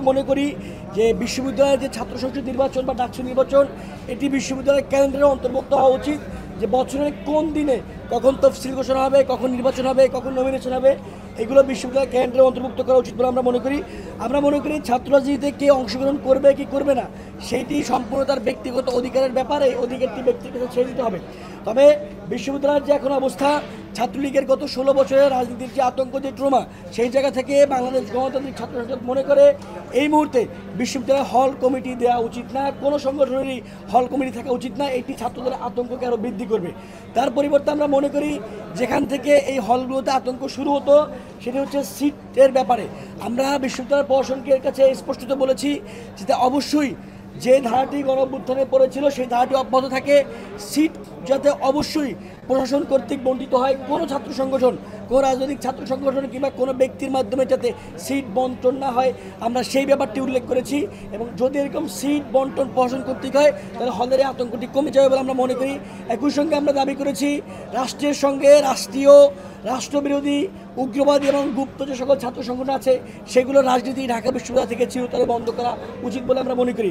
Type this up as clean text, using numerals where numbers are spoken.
মনে করি যে বিশ্ববিদ্যালয়ের যে ছাত্র সংসদ নির্বাচন বা ডাকসু নির্বাচন এটি বিশ্ববিদ্যালয়ের ক্যালেন্ডারে অন্তর্ভুক্ত হওয়া উচিত। যে বছরের কোন দিনে কখন তফসিল ঘোষণা হবে, কখন নির্বাচন হবে, কখন নমিনেশন হবে, এগুলো বিশ্ববিদ্যালয়ের ক্যালেন্ডারে অন্তর্ভুক্ত করা উচিত বলে আমরা মনে করি। আমরা মনে করি ছাত্র রাজনীতিতে কে অংশগ্রহণ করবে কি করবে না সেইটি সম্পূর্ণ তার ব্যক্তিগত অধিকারের ব্যাপারে, অধিকারটি ব্যক্তির কাছে ছেড়ে দিতে হবে। তবে বিশ্ববিদ্যালয়ের যে এখন অবস্থা, ছাত্রলীগের গত 16 বছরের রাজনীতির যে আতঙ্ক, যে ট্রমা, সেই জায়গা থেকে বাংলাদেশ গণতান্ত্রিক ছাত্র সংসদ মনে করে এই মুহূর্তে বিশ্ববিদ্যালয়ে হল কমিটি দেওয়া উচিত না, কোনো সংগঠনেরই হল কমিটি থাকা উচিত না। এটি ছাত্রদের আতঙ্ককে আরও বৃদ্ধি করবে। তার পরিবর্তে আমরা মনে করি যেখান থেকে এই হলগুলোতে আতঙ্ক শুরু হতো সেটি হচ্ছে সিটের ব্যাপারে। আমরা বিশ্ববিদ্যালয় প্রশাসনকে কাছে স্পষ্টত বলেছি যে অবশ্যই যে ধারাটি গণঅভ্যুত্থানে পড়েছিল সেই ধারাটি অব্যাহত থাকে। সিট যাতে অবশ্যই প্রশাসন কর্তৃক বণ্টিত হয়, কোনো ছাত্র সংগঠন, কোনো রাজনৈতিক ছাত্র সংগঠন কিংবা কোনো ব্যক্তির মাধ্যমে যাতে সিট বন্টন না হয়, আমরা সেই ব্যাপারটি উল্লেখ করেছি। এবং যদি এরকম সিট বন্টন প্রশাসন কর্তৃক হয় তাহলে হলের আতঙ্কটি কমে যাবে বলে আমরা মনে করি। একই সঙ্গে আমরা দাবি করেছি রাষ্ট্রের সঙ্গে রাষ্ট্রবিরোধী, উগ্রবাদী এবং গুপ্ত যে সকল ছাত্র সংগঠন আছে সেগুলো রাজনীতি ঢাকা বিশ্ববিদ্যালয় থেকে চিরতরে বন্ধ করা উচিত বলে আমরা মনে করি।